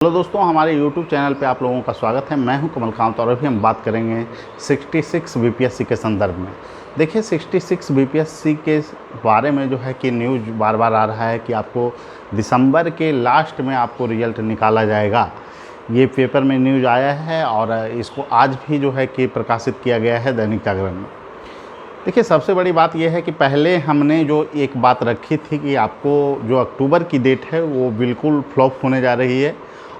Hello दोस्तों, हमारे YouTube channel पे आप लोगों का स्वागत है। मैं हूं कमलकांत और अभी हम बात करेंगे 66 बीपीएससी के संदर्भ में। देखिए 66 बीपीएससी के बारे में जो है कि न्यूज़ बार बार आ रहा है कि आपको दिसंबर के लास्ट में आपको रिज़ल्ट निकाला जाएगा। ये पेपर में न्यूज़ आया है और इसको आज भी जो है कि प्रकाशित किया गया है दैनिक जागरण में। देखिए सबसे बड़ी बात यह है कि पहले हमने जो एक बात रखी थी कि आपको जो अक्टूबर की डेट है वो बिल्कुल फ्लॉप होने जा रही है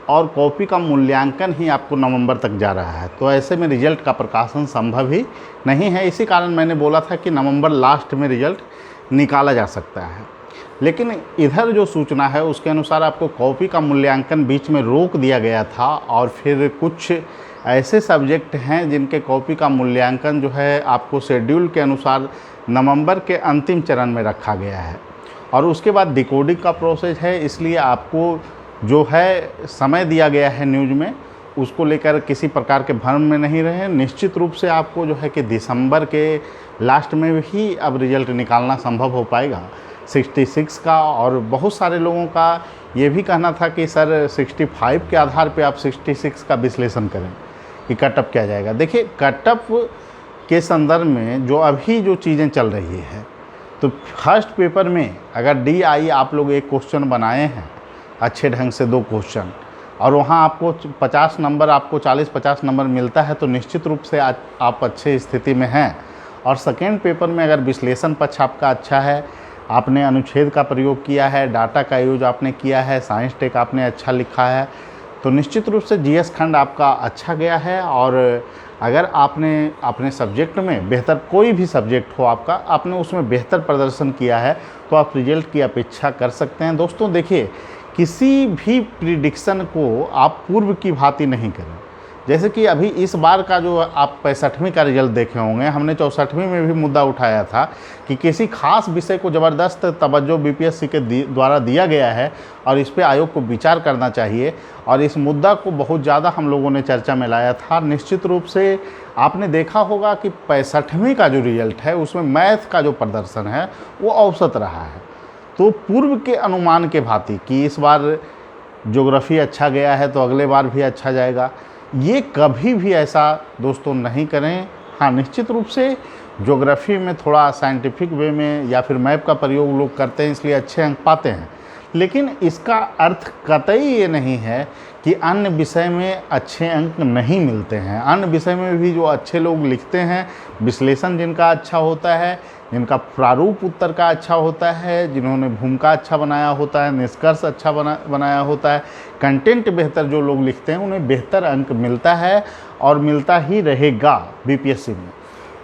और कॉपी का मूल्यांकन ही आपको नवंबर तक जा रहा है, तो ऐसे में रिज़ल्ट का प्रकाशन संभव ही नहीं है। इसी कारण मैंने बोला था कि नवंबर लास्ट में रिज़ल्ट निकाला जा सकता है। लेकिन इधर जो सूचना है उसके अनुसार आपको कॉपी का मूल्यांकन बीच में रोक दिया गया था और फिर कुछ ऐसे सब्जेक्ट हैं जिनके कॉपी का मूल्यांकन जो है आपको शेड्यूल के अनुसार नवंबर के अंतिम चरण में रखा गया है और उसके बाद डिकोडिंग का प्रोसेस है। इसलिए आपको जो है समय दिया गया है न्यूज़ में, उसको लेकर किसी प्रकार के भ्रम में नहीं रहे। निश्चित रूप से आपको जो है कि दिसंबर के लास्ट में ही अब रिज़ल्ट निकालना संभव हो पाएगा 66 का। और बहुत सारे लोगों का ये भी कहना था कि सर 65 के आधार पे आप 66 का विश्लेषण करें कि कटअप क्या जाएगा। देखिए कटअप के संदर्भ में जो अभी जो चीज़ें चल रही है, तो फर्स्ट पेपर में अगर DI आप लोग एक क्वेश्चन बनाए हैं अच्छे ढंग से, 2 क्वेश्चन, और वहाँ आपको 50 नंबर, आपको 40-50 नंबर मिलता है, तो निश्चित रूप से आप अच्छे स्थिति में हैं। और सेकेंड पेपर में अगर विश्लेषण पक्ष आपका अच्छा है, आपने अनुच्छेद का प्रयोग किया है, डाटा का यूज आपने किया है, साइंस टेक आपने अच्छा लिखा है, तो निश्चित रूप से GS खंड आपका अच्छा गया है। और अगर आपने अपने सब्जेक्ट में बेहतर, कोई भी सब्जेक्ट हो आपका, आपने उसमें बेहतर प्रदर्शन किया है, तो आप रिजल्ट की अपेक्षा कर सकते हैं। दोस्तों देखिए, किसी भी प्रिडिक्शन को आप पूर्व की भांति नहीं करें। जैसे कि अभी इस बार का जो आप 65वीं का रिजल्ट देखे होंगे, हमने 64वीं में भी मुद्दा उठाया था कि किसी खास विषय को ज़बरदस्त तवज्जो BPSC के द्वारा दिया गया है और इस पे आयोग को विचार करना चाहिए, और इस मुद्दा को बहुत ज़्यादा हम लोगों ने चर्चा में लाया था। निश्चित रूप से आपने देखा होगा कि 65वीं का जो रिजल्ट है उसमें मैथ का जो प्रदर्शन है वो औसत रहा है। तो पूर्व के अनुमान के भांति कि इस बार ज्योग्राफी अच्छा गया है तो अगले बार भी अच्छा जाएगा, ये कभी भी ऐसा दोस्तों नहीं करें। हाँ, निश्चित रूप से ज्योग्राफी में थोड़ा साइंटिफिक वे में या फिर मैप का प्रयोग लोग करते हैं, इसलिए अच्छे अंक पाते हैं, लेकिन इसका अर्थ कतई ये नहीं है कि अन्य विषय में अच्छे अंक नहीं मिलते हैं। अन्य विषय में भी जो अच्छे लोग लिखते हैं, विश्लेषण जिनका अच्छा होता है, जिनका प्रारूप उत्तर का अच्छा होता है, जिन्होंने भूमिका अच्छा बनाया होता है, निष्कर्ष अच्छा बनाया होता है, कंटेंट बेहतर जो लोग लिखते हैं, उन्हें बेहतर अंक मिलता है और मिलता ही रहेगा BPSC में।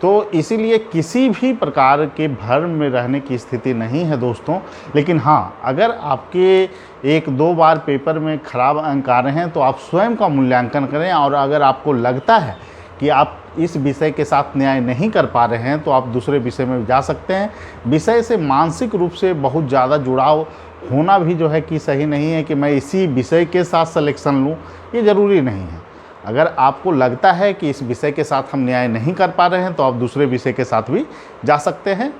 तो इसीलिए किसी भी प्रकार के भ्रम में रहने की स्थिति नहीं है दोस्तों। लेकिन हाँ, अगर आपके 1-2 बार पेपर में ख़राब अंक आ रहे हैं तो आप स्वयं का मूल्यांकन करें, और अगर आपको लगता है कि आप इस विषय के साथ न्याय नहीं कर पा रहे हैं तो आप दूसरे विषय में जा सकते हैं। विषय से मानसिक रूप से बहुत ज़्यादा जुड़ाव होना भी जो है कि सही नहीं है कि मैं इसी विषय के साथ सिलेक्शन लूँ, ये ज़रूरी नहीं है। अगर आपको लगता है कि इस विषय के साथ हम न्याय नहीं कर पा रहे हैं तो आप दूसरे विषय के साथ भी जा सकते हैं,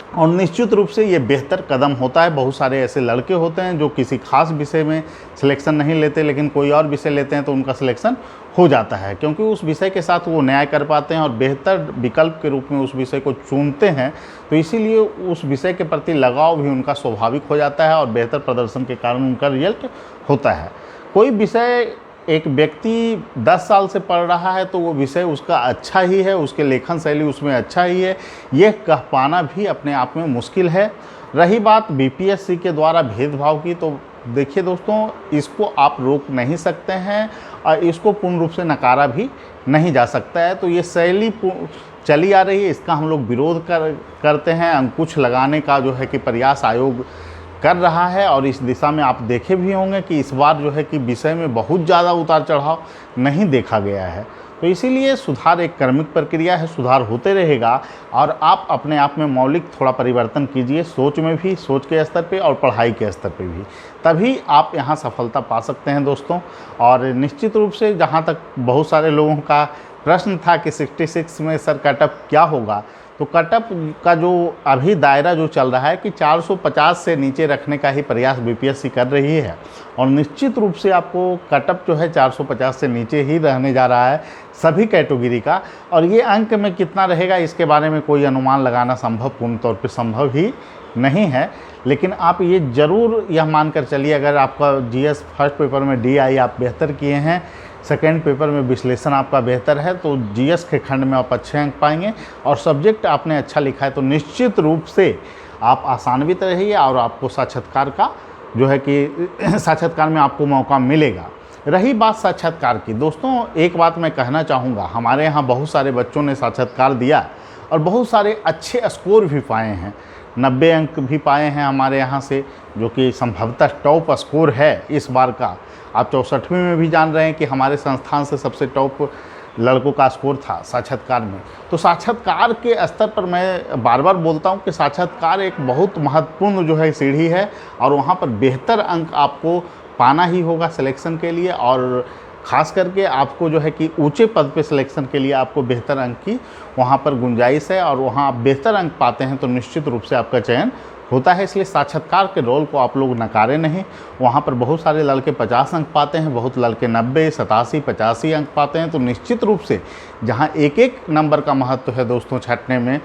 और निश्चित रूप से ये बेहतर कदम होता है। बहुत सारे ऐसे लड़के होते हैं जो किसी खास विषय में सिलेक्शन नहीं लेते, लेकिन कोई और विषय लेते हैं तो उनका सिलेक्शन हो जाता है, क्योंकि उस विषय के साथ वो न्याय कर पाते हैं और बेहतर विकल्प के रूप में उस विषय को चुनते हैं। तो इसीलिए उस विषय के प्रति लगाव भी उनका स्वाभाविक हो जाता है और बेहतर प्रदर्शन के कारण उनका रिजल्ट होता है। कोई विषय एक व्यक्ति 10 साल से पढ़ रहा है तो वो विषय उसका अच्छा ही है, उसके लेखन शैली उसमें अच्छा ही है, ये कह पाना भी अपने आप में मुश्किल है। रही बात BPSC के द्वारा भेदभाव की, तो देखिए दोस्तों, इसको आप रोक नहीं सकते हैं और इसको पूर्ण रूप से नकारा भी नहीं जा सकता है। तो ये शैली चली आ रही है, इसका हम लोग विरोध करते हैं। अंकुश लगाने का जो है कि प्रयास आयोग कर रहा है, और इस दिशा में आप देखे भी होंगे कि इस बार जो है कि विषय में बहुत ज़्यादा उतार चढ़ाव नहीं देखा गया है। तो इसीलिए सुधार एक क्रमिक प्रक्रिया है, सुधार होते रहेगा, और आप अपने आप में मौलिक थोड़ा परिवर्तन कीजिए, सोच में भी, सोच के स्तर पे और पढ़ाई के स्तर पे भी, तभी आप यहाँ सफलता पा सकते हैं दोस्तों। और निश्चित रूप से जहाँ तक बहुत सारे लोगों का प्रश्न था कि 66 में सर कटअप क्या होगा, तो कटअप का जो अभी दायरा जो चल रहा है कि 450 से नीचे रखने का ही प्रयास बीपीएससी कर रही है, और निश्चित रूप से आपको कटअप जो है 450 से नीचे ही रहने जा रहा है सभी कैटेगरी का। और ये अंक में कितना रहेगा इसके बारे में कोई अनुमान लगाना पूर्ण तौर पे संभव ही नहीं है। लेकिन आप ये ज़रूर यह मानकर चलिए, अगर आपका जीएस फर्स्ट पेपर में डीआई आप बेहतर किए हैं, सेकेंड पेपर में विश्लेषण आपका बेहतर है, तो जीएस के खंड में आप अच्छे अंक पाएंगे, और सब्जेक्ट आपने अच्छा लिखा है तो निश्चित रूप से आप आसान्वित रहिए और आपको साक्षात्कार का जो है कि साक्षात्कार में आपको मौका मिलेगा। रही बात साक्षात्कार की, दोस्तों एक बात मैं कहना चाहूँगा, हमारे यहाँ बहुत सारे बच्चों ने साक्षात्कार दिया और बहुत सारे अच्छे स्कोर भी पाए हैं, 90 अंक भी पाए हैं हमारे यहाँ से, जो कि संभवतः टॉप स्कोर है इस बार का। आप 64वीं में भी जान रहे हैं कि हमारे संस्थान से सबसे टॉप लड़कों का स्कोर था साक्षात्कार में। तो साक्षात्कार के स्तर पर मैं बार बार बोलता हूँ कि साक्षात्कार एक बहुत महत्वपूर्ण जो है सीढ़ी है, और वहाँ पर बेहतर अंक आपको पाना ही होगा सिलेक्शन के लिए, और ख़ास करके आपको जो है कि ऊंचे पद पे सिलेक्शन के लिए आपको बेहतर अंक की वहाँ पर गुंजाइश है, और वहाँ आप बेहतर अंक पाते हैं तो निश्चित रूप से आपका चयन होता है। इसलिए साक्षात्कार के रोल को आप लोग नकारें नहीं। वहाँ पर बहुत सारे लड़के 50 अंक पाते हैं, बहुत लड़के 90, 87, 85 अंक पाते हैं। तो निश्चित रूप से जहाँ एक एक नंबर का महत्व है दोस्तों छँटने में,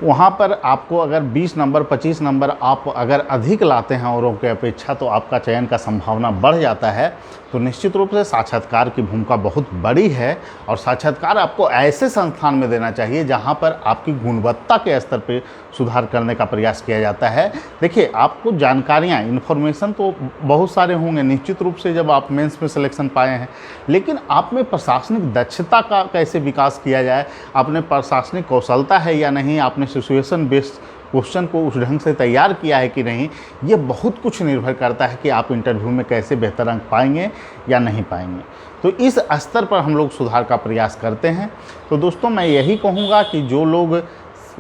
वहाँ पर आपको अगर 20 नंबर 25 नंबर आप अगर अधिक लाते हैं औरों के अपेक्षा, तो आपका चयन का संभावना बढ़ जाता है। तो निश्चित रूप से साक्षात्कार की भूमिका बहुत बड़ी है, और साक्षात्कार आपको ऐसे संस्थान में देना चाहिए जहाँ पर आपकी गुणवत्ता के स्तर पे सुधार करने का प्रयास किया जाता है। देखिए, आपको जानकारियाँ, इन्फॉर्मेशन तो बहुत सारे होंगे निश्चित रूप से जब आप मेंस में सिलेक्शन पाए हैं, लेकिन आप में प्रशासनिक दक्षता का कैसे विकास किया जाए, आपने प्रशासनिक कौशलता है या नहीं, आपने सिचुएशन बेस्ड क्वेश्चन को उस ढंग से तैयार किया है कि नहीं, ये बहुत कुछ निर्भर करता है कि आप इंटरव्यू में कैसे बेहतर अंक पाएंगे या नहीं पाएंगे। तो इस स्तर पर हम लोग सुधार का प्रयास करते हैं। तो दोस्तों मैं यही कहूँगा कि जो लोग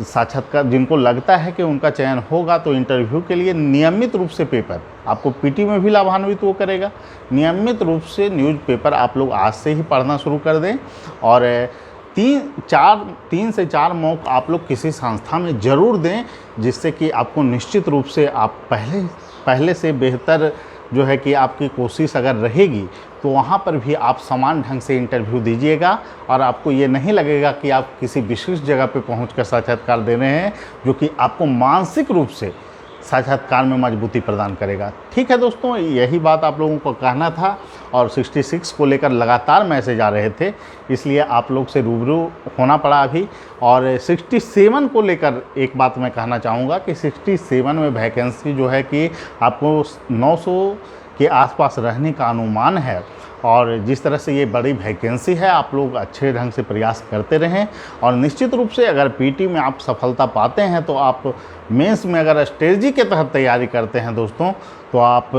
साक्षात्कार, जिनको लगता है कि उनका चयन होगा, तो इंटरव्यू के लिए नियमित रूप से पेपर आपको पीटी में भी लाभान्वित वो करेगा। नियमित रूप से न्यूज़पेपर आप लोग आज से ही पढ़ना शुरू कर दें, और 3 से 4 मॉक आप लोग किसी संस्था में ज़रूर दें, जिससे कि आपको निश्चित रूप से आप पहले से बेहतर जो है कि आपकी कोशिश अगर रहेगी, तो वहाँ पर भी आप समान ढंग से इंटरव्यू दीजिएगा, और आपको ये नहीं लगेगा कि आप किसी विशिष्ट जगह पे पहुँचकर साक्षात्कार दे रहे हैं, जो कि आपको मानसिक रूप से साक्षात्कार में मजबूती प्रदान करेगा। ठीक है दोस्तों, यही बात आप लोगों को कहना था, और 66 को लेकर लगातार मैसेज आ रहे थे, इसलिए आप लोग से रूबरू होना पड़ा अभी। और 67 को लेकर एक बात मैं कहना चाहूँगा कि 67 में वैकेंसी जो है कि आपको 900 के आसपास रहने का अनुमान है, और जिस तरह से ये बड़ी वैकेंसी है, आप लोग अच्छे ढंग से प्रयास करते रहें। और निश्चित रूप से अगर पीटी में आप सफलता पाते हैं, तो आप मेंस में अगर स्ट्रेटजी के तहत तैयारी करते हैं दोस्तों, तो आप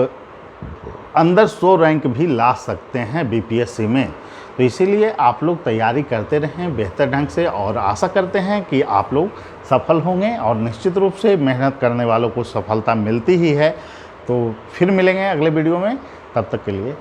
अंदर 100 रैंक भी ला सकते हैं बीपीएससी में। तो इसीलिए आप लोग तैयारी करते रहें बेहतर ढंग से, और आशा करते हैं कि आप लोग सफल होंगे, और निश्चित रूप से मेहनत करने वालों को सफलता मिलती ही है। तो फिर मिलेंगे अगले वीडियो में, तब तक के लिए